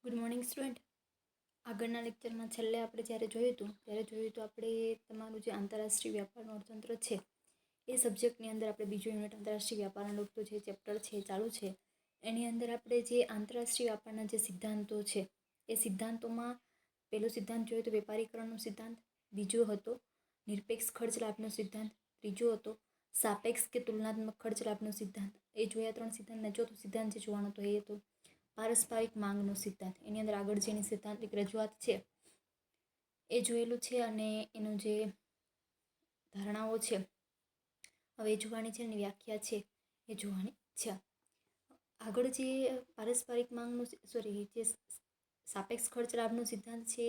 Good morning student. આગળના લેક્ચરમાં છેલ્લે આપણે જ્યારે જોયું હતું આપણે તમારું જે આંતરરાષ્ટ્રીય વ્યાપારનું અર્થતંત્ર છે એ સબ્જેક્ટની અંદર આપણે બીજો યુનિટ આંતરરાષ્ટ્રીય વ્યાપારનું લગતું જે ચેપ્ટર છે ચાલુ છે એની અંદર આપણે જે આંતરરાષ્ટ્રીય વ્યાપારના જે સિદ્ધાંતો છે એ સિદ્ધાંતોમાં પહેલો સિદ્ધાંત જોયો તો વેપારીકરણનો સિદ્ધાંત, બીજો હતો નિરપેક્ષ ખર્ચ લાભનો સિદ્ધાંત, ત્રીજો હતો સાપેક્ષ કે તુલનાત્મક ખર્ચ લાભનો સિદ્ધાંત. એ જોયા 3 સિદ્ધાંતના ચોથો સિદ્ધાંત જે જોવાનો હતો એ હતો પારસ્પરિક માંગનો સિદ્ધાંત. એની અંદર આગળ જેની સિદ્ધાંતિક રજૂઆત છે એ જોયેલું છે અને એનું જે ધારણાઓ છે હવે એ જોવાની છે એની વ્યાખ્યા છે એ જોવાની છે. આગળ જે પારસ્પરિક માંગનું જે સાપેક્ષ ખર્ચ લાભનો સિદ્ધાંત છે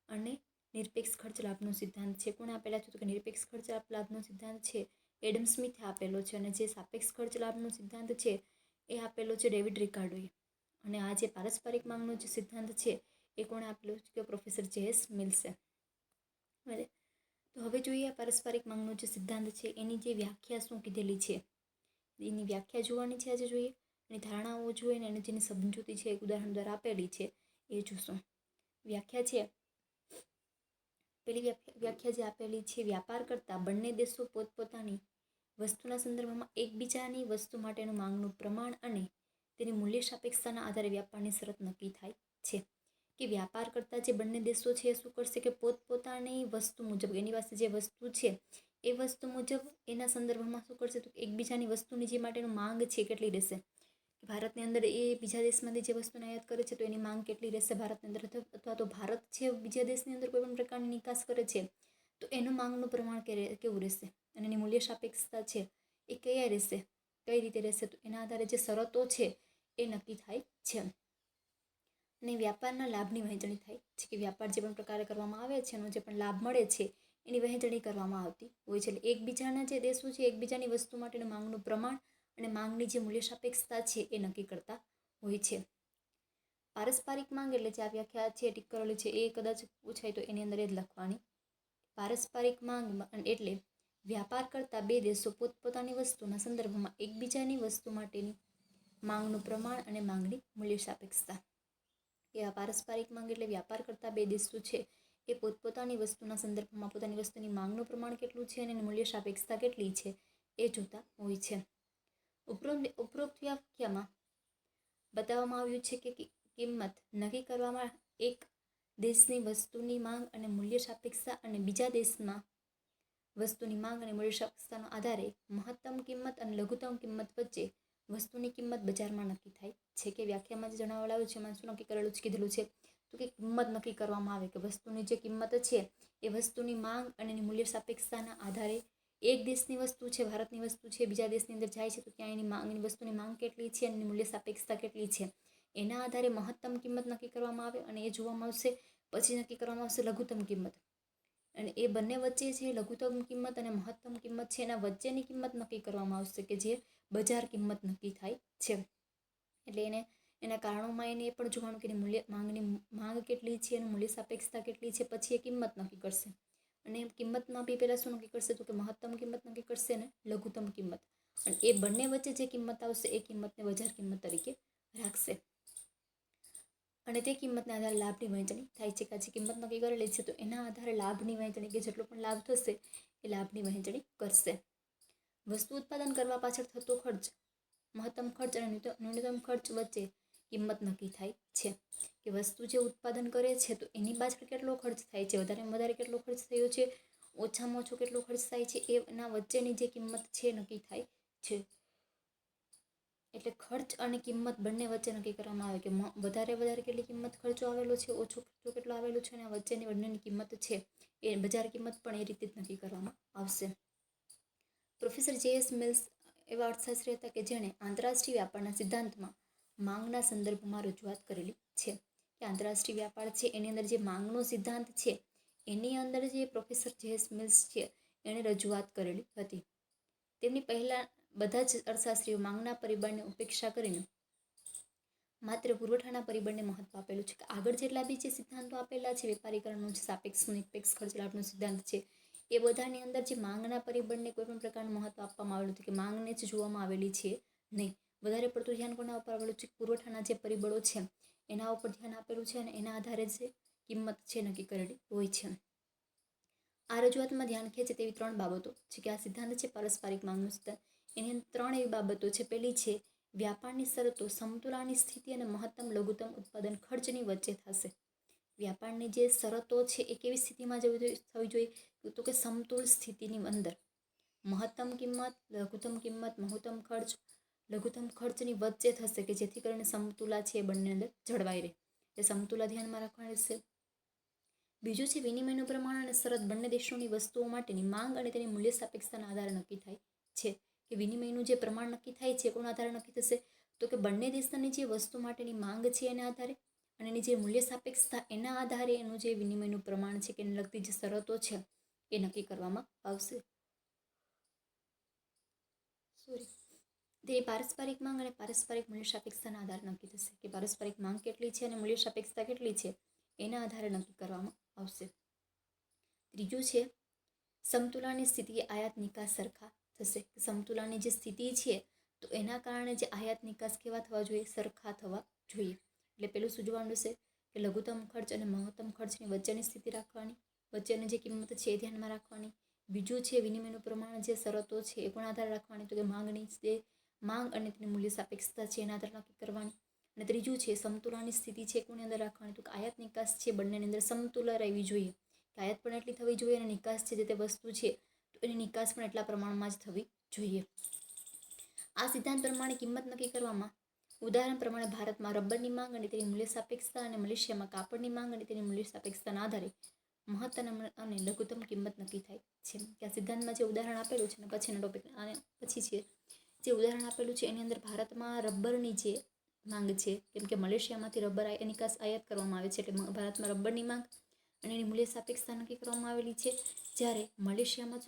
અને નિરપેક્ષ ખર્ચ લાભનો સિદ્ધાંત છે કોણે આપેલા છે તો કે નિરપેક્ષ ખર્ચ લાભનો સિદ્ધાંત છે એડમ સ્મિથે આપેલો છે અને જે સાપેક્ષ ખર્ચ લાભનો સિદ્ધાંત છે એ આપેલો છે ડેવિડ રિકાર્ડોએ. અને આ જે પારસ્પરિક માંગનો જે સિદ્ધાંત છે એ કોણે આપેલો છે કે પ્રોફેસર જે.એસ. મિલ્સે. બરાબર, તો હવે જોઈએ પારસ્પરિક માંગનો જે સિદ્ધાંત છે એની જે વ્યાખ્યા શું કીધેલી છે એની વ્યાખ્યા જોવાની છે. આજે જોઈએ એની ધારણાઓ જોઈએ ને એની જેની સમજૂતી છે એક ઉદાહરણ દ્વારા આપેલી છે એ જોશું. વ્યાખ્યા છે, પેલી વ્યાખ્યા જે આપેલી છે, વ્યાપાર કરતા બંને દેશો પોતપોતાની વસ્તુના સંદર્ભમાં એકબીજાની વસ્તુ માટેનું માંગનું પ્રમાણ અને તેની મૂલ્ય સાપેક્ષતાના આધારે વ્યાપારની શરત નક્કી થાય છે. કે વ્યાપાર કરતા જે બંને દેશો છે એ શું કરશે કે પોતપોતાની વસ્તુ મુજબ એની પાસે જે વસ્તુ છે એ વસ્તુ મુજબ એના સંદર્ભમાં શું કરશે તો એકબીજાની વસ્તુની જે માટેનું માંગ છે કેટલી રહેશે. ભારતની અંદર એ બીજા દેશમાંથી જે વસ્તુને આયાત કરે છે તો એની માંગ કેટલી રહેશે ભારતની અંદર, અથવા તો ભારત છે બીજા દેશની અંદર કોઈ પણ પ્રકારની નિકાસ કરે છે તો એનું માંગનું પ્રમાણ કેવું રહેશે અને એની મૂલ્ય સાપેક્ષતા છે એ કયા રહેશે, કઈ રીતે રહેશે, તો એના આધારે જે શરતો છે એ નક્કી થાય છે. અને વ્યાપારના લાભની વહેંચણી થાય છે કે વ્યાપાર જે પણ પ્રકારે કરવામાં આવે છે એનો જે પણ લાભ મળે છે એની વહેંચણી કરવામાં આવતી હોય છે. એટલે એકબીજાના જે દેશો છે એકબીજાની વસ્તુ માટેનું માંગનું પ્રમાણ અને માંગની જે મૂલ્ય સાપેક્ષતા છે એ નક્કી કરતા હોય છે. પારસ્પરિક માંગ એટલે જે આ વ્યાખ્યા છે ટીક કરેલી છે એ કદાચ પૂછાય તો એની અંદર એ જ લખવાની. પારસ્પરિક માંગ એટલે વ્યાપાર કરતા બે દેશો પોતપોતાની વસ્તુના સંદર્ભમાં એકબીજાની વસ્તુ માટેની માંગનું પ્રમાણ અને માંગની મૂલ્ય સાપેક્ષતા. કે આ પારસ્પરિક માંગ એટલે વ્યાપાર કરતા બે દેશો છે એ પોતપોતાની વસ્તુના સંદર્ભમાં પોતાની વસ્તુની માંગનું પ્રમાણ કેટલું છે અને એની મૂલ્ય સાપેક્ષતા કેટલી છે એ જોતા હોય છે. ઉપરોક્ત વ્યાખ્યામાં બતાવવામાં આવ્યું છે કે કિંમત નક્કી કરવામાં એક દેશની વસ્તુની માંગ અને મૂલ્ય સાપેક્ષતા અને બીજા દેશમાં વસ્તુની માંગ અને મૂલ્ય સાપેક્ષતાના આધારે મહત્તમ કિંમત અને લઘુત્તમ કિંમત વચ્ચે વસ્તુની કિંમત બજારમાં નક્કી થાય છે. કે વ્યાખ્યામાં જે જણાવેલું આવ્યું છે એમાં શું નક્કી કરેલું છે કીધેલું છે તો કે કિંમત નક્કી કરવામાં આવે કે વસ્તુની જે કિંમત છે એ વસ્તુની માંગ અને એની મૂલ્ય સાપેક્ષતાના આધારે એક દેશની વસ્તુ છે, ભારતની વસ્તુ છે, બીજા દેશની અંદર જાય છે તો ત્યાં એની માંગ, એની વસ્તુની માંગ કેટલી છે અને મૂલ્ય સાપેક્ષતા કેટલી છે એના આધારે મહત્તમ કિંમત નક્કી કરવામાં આવે અને એ જોવામાં આવશે. પછી નક્કી કરવામાં આવશે લઘુત્તમ કિંમત અને એ બંને વચ્ચે છે લઘુત્તમ કિંમત અને મહત્તમ કિંમત છે એના વચ્ચેની કિંમત નક્કી કરવામાં આવશે કે જે બજાર કિંમત નક્કી થાય છે. એટલે એના કારણોમાં એને એ પણ જોવાનું કે માંગ કેટલી છે અને મૂલ્ય સાપેક્ષતા કેટલી છે પછી એ કિંમત નક્કી કરશે. અને કિંમતમાં બી પહેલાં શું નક્કી કરશે તો કે મહત્તમ કિંમત નક્કી કરશે ને લઘુત્તમ કિંમત, અને એ બંને વચ્ચે જે કિંમત આવશે એ કિંમતને બજાર કિંમત તરીકે રાખશે. અને તે કિંમતના આધારે લાભની વહેંચણી થાય છે કે જે કિંમત નક્કી કરેલી છે તો એના આધારે લાભની વહેંચણી કે જેટલો પણ લાભ થશે એ લાભની વહેંચણી કરશે. વસ્તુ ઉત્પાદન કરવા પાછળ થતો ખર્ચ, મહત્તમ ખર્ચ અને ન્યૂનતમ ખર્ચ વચ્ચે કિંમત નક્કી થાય છે. કે વસ્તુ જે ઉત્પાદન કરે છે તો એની પાછળ કેટલો ખર્ચ થાય છે, વધારેમાં વધારે કેટલો ખર્ચ થયો છે, ઓછામાં ઓછો કેટલો ખર્ચ થાય છે, એના વચ્ચેની જે કિંમત છે નક્કી થાય છે. એટલે ખર્ચ અને કિંમત બંને વચ્ચે નક્કી કરવામાં આવે કે વધારે કેટલી કિંમત ખર્ચો આવેલો છે, ઓછો ખર્ચો કેટલો આવેલો છે અને વચ્ચેની બંનેની કિંમત છે એ બજાર કિંમત પણ એ રીતે જ નક્કી કરવામાં આવશે. પ્રોફેસર જે.એસ. મિલ્સ એવા અર્થશાસ્ત્રી હતા કે જેણે આંતરરાષ્ટ્રીય વ્યાપારના સિદ્ધાંતમાં માંગના સંદર્ભમાં રજૂઆત કરેલી છે. કે આંતરરાષ્ટ્રીય વ્યાપાર છે એની અંદર જે માંગનો સિદ્ધાંત છે એની અંદર જે પ્રોફેસર જે.એસ. મિલ્સ છે એણે રજૂઆત કરેલી હતી. તેમની પહેલાં બધા જ અર્થશાસ્ત્રીઓ માંગના પરિબળને ઉપેક્ષા કરીને માત્ર પુરવઠાના પરિબળને મહત્વ આપેલું છે. કે આગળ જેટલા બી જે સિદ્ધાંતો આપેલા છે વેપારીકરણનો જે સાપેક્ષ નિરપેક્ષ ખર્ચ લાભનો સિદ્ધાંત છે એ બધાની અંદર જે માંગના પરિબળને કોઈ પણ પ્રકારનું મહત્વ આપવામાં આવેલું હતું કે માંગને જ જોવામાં આવેલી છે નહીં. વધારે પડતું ધ્યાન કોના ઉપર આવેલું છે પુરવઠાના જે પરિબળો છે એના ઉપર ધ્યાન આપેલું છે અને એના આધારે જે કિંમત છે નક્કી કરેલી હોય છે. આ રજૂઆતમાં ધ્યાન ખેંચે તેવી 3 બાબતો છે કે આ સિદ્ધાંત છે પારસ્પરિક માંગનો સિદ્ધાંત. એની અંદર 3 એવી બાબતો છે. પહેલી છે વ્યાપારની શરતો સમતુલાની સ્થિતિ અને મહત્તમ લઘુત્તમ ઉત્પાદન ખર્ચની વચ્ચે થશે. વ્યાપારની જે શરતો છે એ કેવી સ્થિતિમાં થવી જોઈએ? તો કે સમતુલ સ્થિતિની અંદર મહત્તમ કિંમત, લઘુત્તમ ખર્ચની વચ્ચે થશે કે જેથી કરીને સમતુલા છે એ બંને અંદર જળવાઈ રહે. એ સમતુલા ધ્યાનમાં રાખવાની છે. બીજું છે વિનિમયનું પ્રમાણ અને શરત બંને દેશોની વસ્તુઓ માટેની માંગ અને તેની મૂલ્ય સાપેક્ષતાના આધારે નક્કી થાય છે. કે વિનિમયનું જે પ્રમાણ નક્કી થાય છે કોના આધારે નક્કી થશે? તો કે બંને દેશની જે વસ્તુ માટેની માંગ છે એના આધારે અને એની જે મૂલ્ય સાપેક્ષતા એના આધારે એનું જે વિનિમયનું પ્રમાણ છે કે એને લગતી જે શરતો છે એ નક્કી કરવામાં આવશે. તે પારસ્પરિક માંગ અને પારસ્પરિક મૂલ્ય સાપેક્ષતાના આધારે નક્કી થશે કે પારસ્પરિક માંગ કેટલી છે અને મૂલ્ય સાપેક્ષતા કેટલી છે એના આધારે નક્કી કરવામાં આવશે. ત્રીજું છે સમતુલાની સ્થિતિએ આયાત નિકાસ સરખા થશે. સમતુલાની જે સ્થિતિ છે તો એના કારણે જે આયાત નિકાસ કેવા થવા જોઈએ? સરખા થવા જોઈએ. એટલે પેલું શું જોવાનું છે કે લઘુત્તમ ખર્ચ અને મહત્તમ ખર્ચની વચ્ચેની સ્થિતિ રાખવાની, વચ્ચેની જે કિંમત છે એ ધ્યાનમાં રાખવાની. બીજું છે વિનિમયનું પ્રમાણ જે શરતો છે એ પણ આધાર રાખવાની, તો કે માંગ અને તેની મૂલ્ય સાપેક્ષતા છે એના આધારે નક્કી કરવાની. અને ત્રીજું છે સમતુલાની સ્થિતિ છે કોની અંદર રાખવાની? તો કે આયાત નિકાસ છે બંનેની અંદર સમતુલા રહેવી જોઈએ. આયાત પણ એટલી થવી જોઈએ અને નિકાસ છે જે તે વસ્તુ છે તો એની નિકાસ પણ એટલા પ્રમાણમાં જ થવી જોઈએ. આ સિદ્ધાંત પ્રમાણે કિંમત નક્કી કરવામાં ઉદાહરણ પ્રમાણે ભારતમાં રબરની માંગ અને તેની મૂલ્ય સાપેક્ષતા અને મલેશિયામાં કાપડની માંગ અને તેની મૂલ્ય સાપેક્ષતાના આધારે મહત્તમ અને લઘુત્તમ કિંમત નક્કી થાય છે. કે આ સિદ્ધાંતમાં જે ઉદાહરણ આપેલું છે ને પછીનો ટોપિક અને પછી છે જે ઉદાહરણ આપેલું છે એની અંદર ભારતમાં રબરની જે માંગ છે કેમ કે મલેશિયામાંથી રબર નિકાસ આયાત કરવામાં આવે છે એટલે ભારતમાં રબરની માંગ અને એની મૂલ્ય સાપેક્ષતા નક્કી કરવામાં આવેલી છે. જ્યારે મલેશિયામાં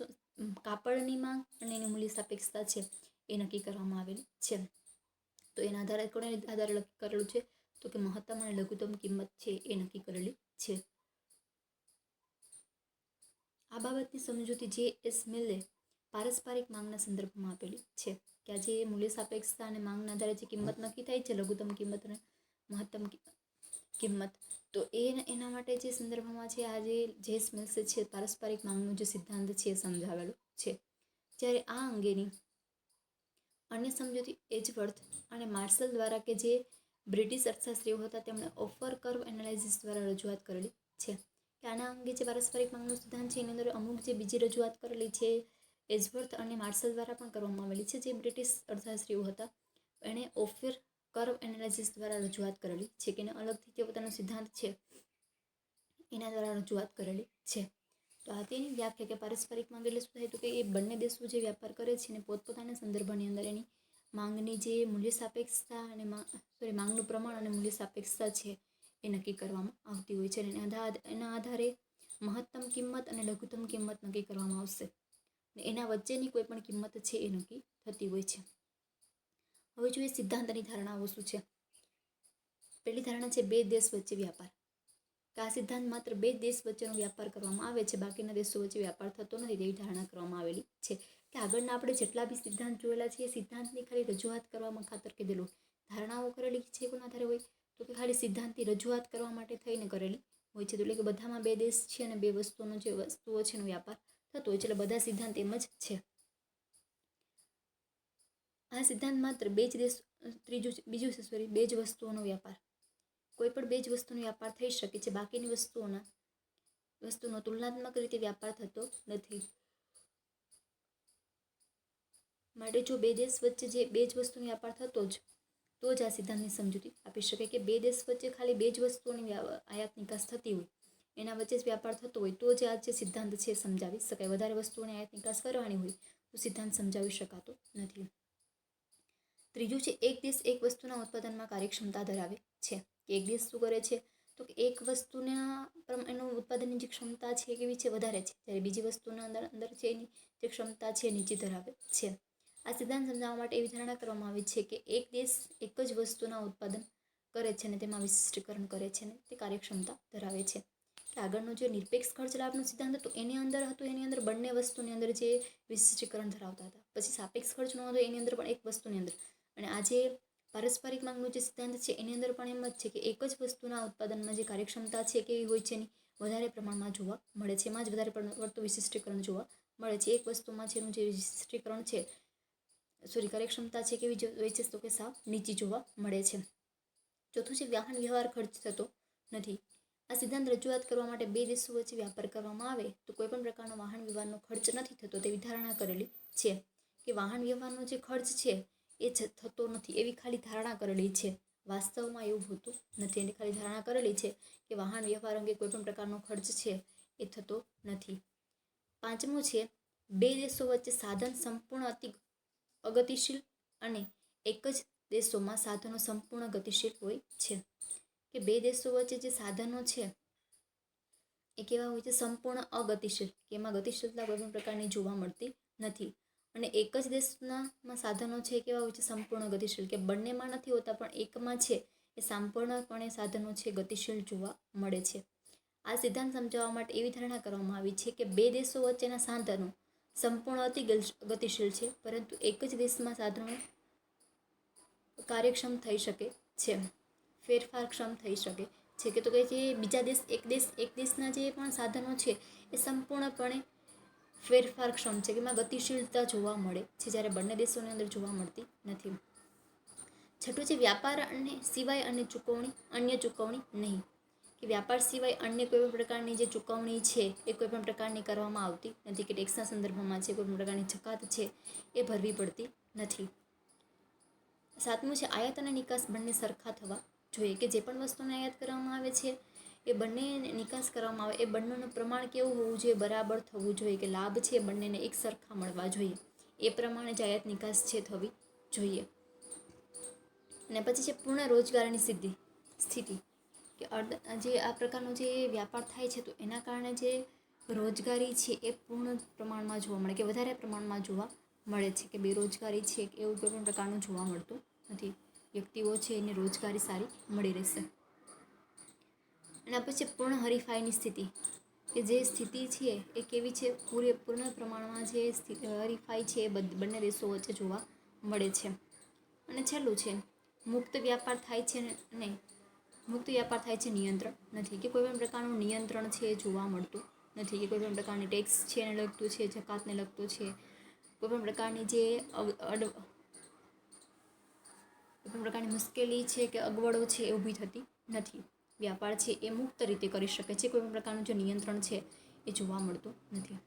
કાપડની માંગ અને એની મૂલ્ય સાપેક્ષતા છે એ નક્કી કરવામાં આવેલી છે. તો એના આધારે કોને આધારે નક્કી કરેલું છે? તો કે મહત્તમ અને લઘુત્તમ કિંમત છે એ નક્કી કરેલી છે. આ બાબતની સમજૂતી જે.એસ. મિલે પારસ્પરિક માંગના સંદર્ભમાં આપેલી છે કે આ જે મૂલ્ય સાપેક્ષતા અને માંગના આધારે જે કિંમત નક્કી થાય છે લઘુત્તમ કિંમત અને મહત્તમ કિંમત તો એના માટે જે સંદર્ભમાં છે આ જે મિલ્સે છે પારસ્પરિક માંગનો જે સિદ્ધાંત છે એ સમજાવેલો છે. જ્યારે આ અંગેની અન્ય સમજૂતી એજવર્થ અને માર્શલ દ્વારા કે જે બ્રિટિશ અર્થશાસ્ત્રીઓ હતા તેમણે ઓફર કર્વ એનાલિસિસ દ્વારા રજૂઆત કરેલી છે. કે આના અંગે જે પારસ્પરિક માંગનો સિદ્ધાંત છે એની અંદર અમુક જે બીજી રજૂઆત કરેલી છે એજવર્થ અને માર્શલ દ્વારા પણ કરવામાં આવેલી છે. જે બ્રિટિશ અર્થશાસ્ત્રીઓ હતા એણે ઓફર કર્વ એનાલિસિસ દ્વારા રજૂઆત કરેલી છે કે એને અલગથી જે પોતાનો સિદ્ધાંત છે એના દ્વારા રજૂઆત કરેલી છે. તો આ તેની વ્યાખ્યા કે પારસ્પરિક માંગ એટલે શું થાય? તો કે એ બંને દેશો જે વ્યાપાર કરે છે ને પોતપોતાના સંદર્ભની અંદર એની માંગની જે મૂલ્ય સાપેક્ષતા અને માંગનું પ્રમાણ અને મૂલ્ય સાપેક્ષતા છે એ નક્કી કરવામાં આવતી હોય છે. અને એના આધારે મહત્તમ કિંમત અને લઘુત્તમ કિંમત નક્કી કરવામાં આવશે. એના વચ્ચેની કોઈ પણ કિંમત છે એ નક્કી થતી હોય છે. હવે જોઈએ સિદ્ધાંતની ધારણાઓ શું છે. પહેલી ધારણા છે બે દેશ વચ્ચે વ્યાપાર. કે આ સિદ્ધાંત માત્ર બે દેશ વચ્ચેનો વ્યાપાર કરવામાં આવે છે, બાકીના દેશો વચ્ચે વ્યાપાર થતો નથી તેવી ધારણા કરવામાં આવેલી છે. કે આગળના આપણે જેટલા બી સિદ્ધાંત જોયેલા છે એ સિદ્ધાંતની ખાલી રજૂઆત કરવામાં ખાતર કીધેલું. ધારણાઓ કરેલી છે કોના આધારે હોય? તો કે ખાલી સિદ્ધાંતની રજૂઆત કરવા માટે થઈને કરેલી હોય છે. એટલે કે બધામાં બે દેશ છે અને બે વસ્તુઓ છે એનો વ્યાપાર થતો હોય છે એટલે બધા સિદ્ધાંત એમ જ છે. આ સિદ્ધાંત માત્ર બે જ વસ્તુઓનો વ્યાપાર, કોઈ પણ બે જ વસ્તુનો વ્યાપાર થઈ શકે છે, બાકીની વસ્તુનો તુલનાત્મક રીતે વ્યાપાર થતો નથી. માટે જો બે દેશ વચ્ચે જે બે જ વસ્તુનો વ્યાપાર થતો જ તો જ આ સિદ્ધાંતની સમજૂતી આપી શકાય કે બે દેશ વચ્ચે ખાલી બે જ વસ્તુઓની આયાત નિકાસ થતી હોય એના વચ્ચે જ વ્યાપાર થતો હોય તો જ આ જે સિદ્ધાંત છે સમજાવી શકાય. વધારે વસ્તુઓની આયાત નિકાસ કરવાની હોય તો સિદ્ધાંત સમજાવી શકાતો નથી. ત્રીજું છે એક દેશ એક વસ્તુના ઉત્પાદનમાં કાર્યક્ષમતા ધરાવે છે. એક દેશ શું કરે છે? તો કે એક વસ્તુના એનું ઉત્પાદનની જે ક્ષમતા છે એ કેવી છે? વધારે છે. જ્યારે બીજી વસ્તુના અંદર છે એની જે ક્ષમતા છે નીચી ધરાવે છે. આ સિદ્ધાંત સમજાવવા માટે એવી ધારણા કરવામાં આવી છે કે એક દેશ એક જ વસ્તુના ઉત્પાદન કરે છે અને તેમાં વિશિષ્ટીકરણ કરે છે અને તે કાર્યક્ષમતા ધરાવે છે. કે આગળનો જે નિરપેક્ષ ખર્ચ લાભનો સિદ્ધાંત હતો એની અંદર બંને વસ્તુની અંદર જે વિશિષ્ટીકરણ ધરાવતા હતા. પછી સાપેક્ષ ખર્ચનો હતો એની અંદર પણ એક વસ્તુની અંદર. અને આજે પારસ્પરિક માંગનો જે સિદ્ધાંત છે એની અંદર પણ એમ જ છે કે એક જ વસ્તુના ઉત્પાદનમાં જે કાર્યક્ષમતા છે કેવી હોય છે એની વધારે પ્રમાણમાં જોવા મળે છે. એમાં જ વધારે પડતું વિશિષ્ટીકરણ જોવા મળે છે. એક વસ્તુમાં જેનું જે વિશિષ્ટીકરણ છે કાર્યક્ષમતા છે કેવી હોય છે તો કે સાવ નીચી જોવા મળે છે. ચોથું છે વાહન વ્યવહાર ખર્ચ થતો નથી. આ સિદ્ધાંત રજૂઆત કરવા માટે બે દેશો વચ્ચે વ્યાપાર કરવામાં આવે તો કોઈપણ પ્રકારનો વાહન વ્યવહારનો ખર્ચ નથી થતો તેવી ધારણા કરેલી છે. કે વાહન વ્યવહારનો જે ખર્ચ છે એ થતો નથી એવી ખાલી ધારણા કરેલી છે. વાસ્તવમાં એવું હોતું નથી. એની ખાલી ધારણા કરેલી છે કે વાહન વ્યવહાર અંગે કોઈપણ પ્રકારનો ખર્ચ છે એ થતો નથી. પાંચમું છે બે દેશો વચ્ચે સાધન સંપૂર્ણ અગતિશીલ અને એક જ દેશોમાં સાધનો સંપૂર્ણ ગતિશીલ હોય છે. કે બે દેશો વચ્ચે જે સાધનો છે એ કેવા હોય છે? સંપૂર્ણ અગતિશીલ, કે એમાં ગતિશીલતા કોઈ પણ પ્રકારની જોવા મળતી નથી. અને એક જ દેશના સાધનો છે એ કેવા હોય છે? સંપૂર્ણ ગતિશીલ, કે બંનેમાં નથી હોતા પણ એકમાં છે એ સંપૂર્ણપણે સાધનો છે ગતિશીલ જોવા મળે છે. આ સિદ્ધાંત સમજાવવા માટે એવી ધારણા કરવામાં આવી છે કે બે દેશો વચ્ચેના સાધનો સંપૂર્ણ ગતિશીલ છે પરંતુ એક જ દેશમાં સાધનો કાર્યક્ષમ થઈ શકે છે, ફેરફારક્ષમ થઈ શકે છે. કે તો કે જે બીજા એક દેશના જે પણ સાધનો છે એ સંપૂર્ણપણે ફેરફારક્ષમ છે, કે એમાં ગતિશીલતા જોવા મળે છે, જ્યારે બંને દેશોની અંદર જોવા મળતી નથી. છઠ્ઠું છે વ્યાપાર અને સિવાય અન્ય ચૂકવણી નહીં. કે વ્યાપાર સિવાય અન્ય કોઈ પણ પ્રકારની જે ચૂકવણી છે એ કોઈ પણ પ્રકારની કરવામાં આવતી નથી. કે ટેક્સના સંદર્ભમાં છે કોઈ પણ પ્રકારની જકાત છે એ ભરવી પડતી નથી. સાતમું છે આયાત અને નિકાસ બંને સરખા થવા જોઈએ. કે જે પણ વસ્તુને આયાત કરવામાં આવે છે એ બંને નિકાસ કરવામાં આવે એ બંનેનું પ્રમાણ કેવું હોવું જોઈએ? બરાબર થવું જોઈએ, કે લાભ છે બંનેને એક સરખા મળવા જોઈએ. એ પ્રમાણે જ આયાત નિકાસ છે થવી જોઈએ. અને પછી છે પૂર્ણ રોજગારની સ્થિતિ. કે જે આ પ્રકારનો જે વ્યાપાર થાય છે તો એના કારણે જે રોજગારી છે એ પૂર્ણ પ્રમાણમાં જોવા મળે, કે વધારે પ્રમાણમાં જોવા મળે છે. કે બેરોજગારી છે એવું કોઈ પણ પ્રકારનું જોવા મળતું નથી. વ્યક્તિઓ છે એને રોજગારી સારી મળી રહેશે. અને પછી પૂર્ણ હરીફાઈની સ્થિતિ. કે જે સ્થિતિ છે એ કેવી છે? પૂર્ણ પ્રમાણમાં જે હરીફાઈ છે એ બંને દેશો વચ્ચે જોવા મળે છે. અને છેલ્લું છે મુક્ત વ્યાપાર થાય છે નહીં. મુક્ત વ્યાપાર થાય છે નિયંત્રણ નથી. કે કોઈ પણ પ્રકારનું નિયંત્રણ છે એ જોવા મળતું નથી. કે કોઈ પણ પ્રકારની ટેક્સ છે એને લગતું છે, જકાતને લગતું છે, કોઈ પણ પ્રકારની જે કોઈ પણ પ્રકારની મુશ્કેલી છે કે અગવડો છે એ ઊભી થતી નથી. વ્યાપાર છે એ મુક્ત રીતે કરી શકે છે. કોઈ પણ પ્રકારનું જે નિયંત્રણ છે એ જોવા મળતું નથી.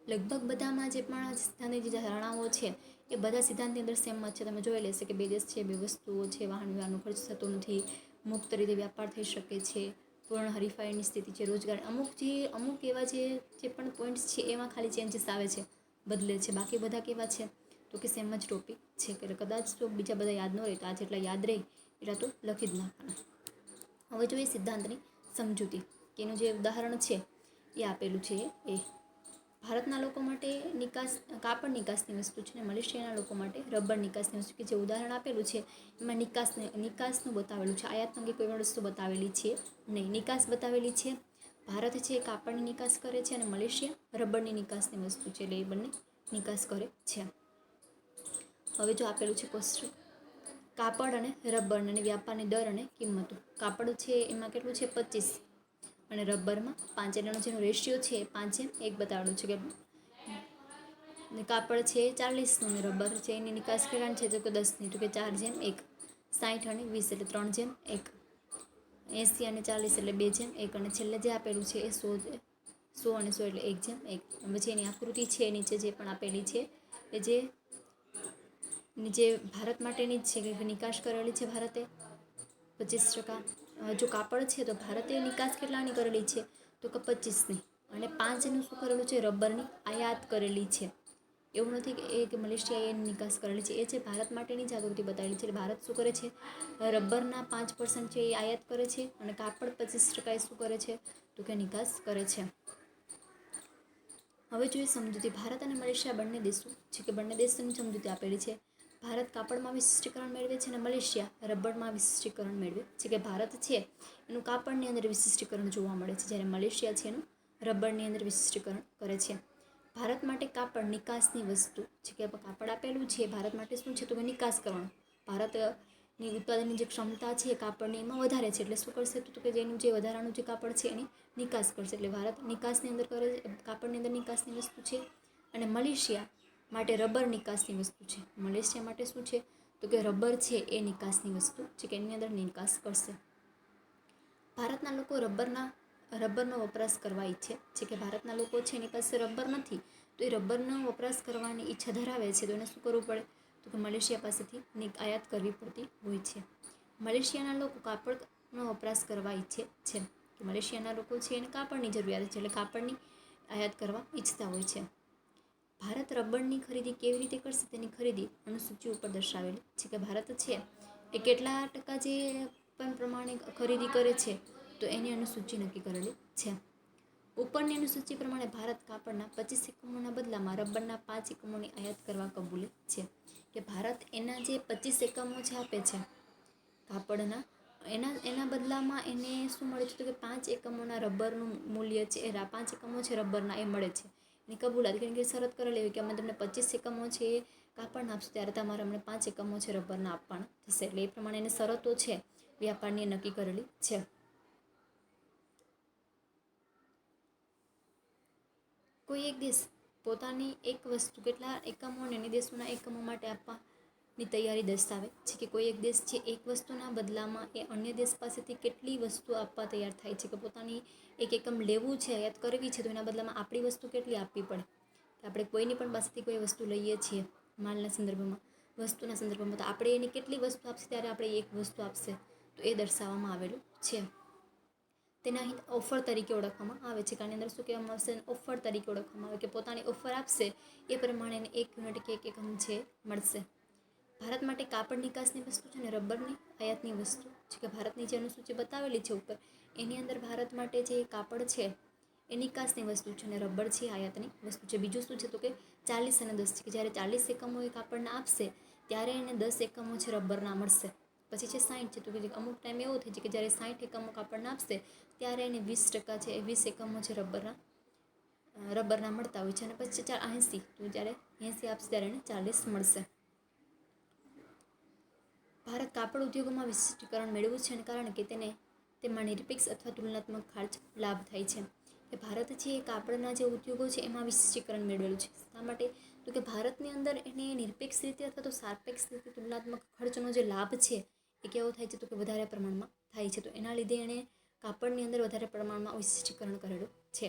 લગભગ બધામાં જે પણ સિદ્ધાંતની જે ધારણાઓ છે એ બધા સિદ્ધાંતની અંદર સેમ જ છે. તમે જોઈ લેશે કે બે દેશ છે, બે વસ્તુઓ છે, વાહન વ્યવહારનો ખર્ચ થતો નથી, મુક્ત રીતે વ્યાપાર થઈ શકે છે, પૂર્ણ હરીફાઈની સ્થિતિ છે, રોજગાર. અમુક એવા જે પણ પોઈન્ટ્સ છે એમાં ખાલી ચેન્જીસ આવે છે, બદલે છે. બાકી બધા કેવા છે તો કે સેમ જ ટોપિક છે. એટલે કદાચ તો બીજા બધા યાદ ન રહે તો આ જેટલા યાદ રહે એટલા તો લખી જ નાખવાના. હવે જોઈએ સિદ્ધાંતની સમજૂતી. કે એનું જે ઉદાહરણ છે એ આપેલું છે એ ભારતના લોકો માટે કાપડ નિકાસની વસ્તુ છે અને મલેશિયાના લોકો માટે રબર નિકાસની વસ્તુ. કે જે ઉદાહરણ આપેલું છે એમાં નિકાસનું બતાવેલું છે. આયાત અંગે કોઈ પણ વસ્તુ બતાવેલી છે નહીં. નિકાસ બતાવેલી છે. ભારત છે એ કાપડની નિકાસ કરે છે અને મલેશિયા રબરની નિકાસની વસ્તુ છે, એટલે એ બંને નિકાસ કરે છે. હવે જો આપેલું છે ક્વેશ્ચન કાપડ અને રબર અને વ્યાપારની દર અને કિંમતો. કાપડ છે એમાં કેટલું છે? 25 અને રબરમાં 5. એનો જેનો રેશિયો છે એ 5:1 બતાવેલું છે. કે કાપડ છે 40નું અને રબર છે એની નિકાસ કેટલાની છે તો કે 10ની, તો કે 4:1. 60 અને 20 એટલે 3:1. 80 અને 40 એટલે 2:1. અને છેલ્લે જે આપેલું છે એ 100 અને 100 એટલે 1:1. પછી એની આકૃતિ છે નીચે જે પણ આપેલી છે એ જે ભારત માટેની જ છે, કે નિકાસ કરેલી છે ભારતે 25%. જો કાપડ છે તો ભારતે નિકાસ કેટલાની કરેલી છે તો કે 25ની. અને 5નું શું કરેલું છે? રબરની આયાત કરેલી છે. એવું નથી કે મલેશિયાએ એની નિકાસ કરેલી છે. એ છે ભારત માટેની જ આકૃતિ બતાવેલી છે. ભારત શું કરે છે? રબરના 5% છે એ આયાત કરે છે અને કાપડ 25% શું કરે છે તો કે નિકાસ કરે છે. હવે જોઈએ સમજૂતી. ભારત અને મલેશિયા બંને દેશો છે કે બંને દેશોની સમજૂતી આપેલી છે. ભારત કાપડમાં વિશિષ્ટીકરણ મેળવે છે અને મલેશિયા રબરમાં વિશિષ્ટીકરણ મેળવે છે. કે ભારત છે એનું કાપડની અંદર વિશિષ્ટીકરણ જોવા મળે છે, જ્યારે મલેશિયા છે એનું રબરની અંદર વિશિષ્ટીકરણ કરે છે. ભારત માટે કાપડ નિકાસની વસ્તુ છે. કે કાપડ આપેલું છે ભારત માટે શું છે તો કે નિકાસ કરવાનું. ભારતની ઉત્પાદનની જે ક્ષમતા છે કાપડની એમાં વધારે છે, એટલે શું કરશે તો કે જેનું જે વધારાનું જે કાપડ છે એની નિકાસ કરશે. એટલે ભારત નિકાસની અંદર કરે, કાપડની અંદર નિકાસની વસ્તુ છે. અને મલેશિયા માટે રબર નિકાસની વસ્તુ છે. મલેશિયા માટે શું છે તો કે રબર છે એ નિકાસની વસ્તુ છે કે એની અંદર નિકાસ કરશે. ભારતના લોકો રબરનો વપરાશ કરવા ઈચ્છે છે કે ભારતના લોકો છે એની પાસે રબર નથી, તો એ રબરનો વપરાશ કરવાની ઈચ્છા ધરાવે છે, તો એને શું કરવું પડે તો કે મલેશિયા પાસેથી આયાત કરવી પડતી હોય છે. મલેશિયાના લોકો કાપડનો વપરાશ કરવા ઈચ્છે છે. મલેશિયાના લોકો છે એને કાપડની જરૂરિયાત છે, એટલે કાપડની આયાત કરવા ઈચ્છતા હોય છે. ભારત રબરની ખરીદી કેવી રીતે કરશે તેની ખરીદી અનુસૂચિ ઉપર દર્શાવેલી છે કે ભારત છે એ કેટલા ટકા જે પણ પ્રમાણે ખરીદી કરે છે તો એની અનુસૂચિ નક્કી કરેલી છે. ઉપરની અનુસૂચિ પ્રમાણે ભારત કાપડના 25 એકમોના બદલામાં રબરના 5 એકમોની આયાત કરવા કબૂલે છે. કે ભારત એના જે 25 એકમો જે આપે છે કાપડના, એના બદલામાં એને શું મળે છે તો કે 5 એકમોના રબરનું મૂલ્ય છે, 5 એકમો છે રબરના એ મળે છે. એની કબૂલાત, કારણ કે શરત કરેલી હોય કે અમે તમને 25 એકમો છે એ કાપડના આપશું, ત્યારે તમારે અમને 5 એકમો છે રબરના આપવાના થશે. એટલે એ પ્રમાણે એની શરતો છે વ્યાપારની નક્કી કરેલી છે. કોઈ એક દેશ પોતાની એક વસ્તુ કેટલા એકમો અને અન્ય દેશોના એકમો માટે આપવાની તૈયારી દર્શાવે છે. કે કોઈ એક દેશ છે એક વસ્તુના બદલામાં એ અન્ય દેશ પાસેથી કેટલી વસ્તુ આપવા તૈયાર થાય છે. કે પોતાની એક એકમ લેવું છે, આયાત કરવી છે, તો એના બદલામાં આપણી વસ્તુ કેટલી આપવી પડે. કે આપણે કોઈની પણ પાસેથી કોઈ વસ્તુ લઈએ છીએ માલના સંદર્ભમાં, વસ્તુના સંદર્ભમાં, તો આપણે એની કેટલી વસ્તુ આપશે ત્યારે આપણે એક વસ્તુ આપશે, તો એ દર્શાવવામાં આવેલું છે. તેને અહીં ઓફર તરીકે ઓળખવામાં આવે છે. કારણ અંદર શું કહેવામાં આવશે, ઓફર તરીકે ઓળખવામાં આવે કે પોતાની ઓફર આપશે એ પ્રમાણે એને 1 યુનિટ કે 1 એકમ છે મળશે. ભારત માટે કાપડ નિકાસની વસ્તુ છે અને રબરની આયાતની વસ્તુ છે. કે ભારતની જે અનુસૂચિ બતાવેલી છે ઉપર, એની અંદર ભારત માટે જે કાપડ છે એ નિકાસની વસ્તુ છે અને રબર છે આયાતની વસ્તુ છે. બીજું શું છે તો કે 40 અને 10 છે. કે જ્યારે 40 એકમો એ કાપડના આપશે ત્યારે એને 10 એકમો છે રબરના મળશે. પછી છે 60 છે, તો કે અમુક ટાઈમ એવો થાય છે કે જ્યારે 60 એકમો કાપડના આપશે ત્યારે એને 20% છે, એ 20 એકમો છે રબરના મળતા હોય છે. અને પછી 80, તો જ્યારે 80 આપશે ત્યારે એને 40 મળશે. ભારત કાપડ ઉદ્યોગોમાં વિશિષ્ટીકરણ મેળવ્યું છે અને કારણ કે તેમાં નિરપેક્ષ અથવા તુલનાત્મક ખર્ચ લાભ થાય છે. કે ભારત છે એ કાપડના જે ઉદ્યોગો છે એમાં વિશિષ્ટીકરણ મેળવેલું છે. શા માટે તો કે ભારતની અંદર એને નિરપેક્ષ રીતે અથવા તો સાપેક્ષ રીતે તુલનાત્મક ખર્ચનો જે લાભ છે એ કેવો થાય છે તો કે વધારે પ્રમાણમાં થાય છે. તો એના લીધે એણે કાપડની અંદર વધારે પ્રમાણમાં વિશિષ્ટીકરણ કરેલું છે.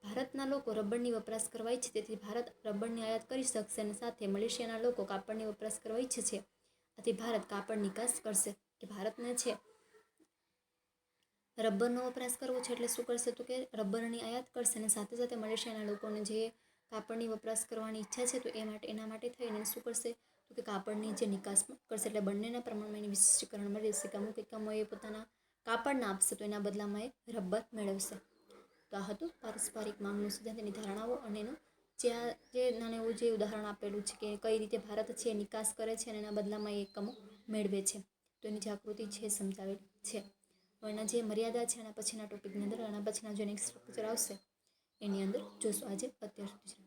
ભારતના લોકો રબરની વપરાશ કરવા ઈચ્છે, તેથી ભારત રબરની આયાત કરી શકશે અને સાથે મલેશિયાના લોકો કાપડની વપરાશ કરવા ઈચ્છે છે, આથી ભારત કાપડ નિકાસ કરશે. કે ભારતને છે રબરનો વપરાશ કરવો છે, એટલે શું કરશે તો કે રબરની આયાત કરશે અને સાથે સાથે મલેશિયાના લોકોને જે કાપડની વપરાશ કરવાની ઈચ્છા છે તો એના માટે થઈને શું કરશે તો કે કાપડની જે નિકાસ કરશે. એટલે બંનેના પ્રમાણમાં એની વિશિષ્ટીકરણ મળી રહેશે. કે અમુક એકમો એ પોતાના કાપડના આપશે તો એના બદલામાં એ રબર મેળવશે. તો આ હતું પારસ્પરિક માંગનું સિદ્ધાંત, એની ધારણાઓ અને એનું જે નાનું એવું જે ઉદાહરણ આપેલું છે કે કઈ રીતે ભારત છે નિકાસ કરે છે અને એના બદલામાં એ એકમો મેળવે છે. તો એની જે આકૃતિ છે એ સમજાવેલી છે. એના જે મર્યાદા છે એના પછીના ટોપિકની અંદર, એના પછીના જે નેક્સ્ટ લેક્ચર આવશે એની અંદર જોશું. આજે અત્યાર સુધી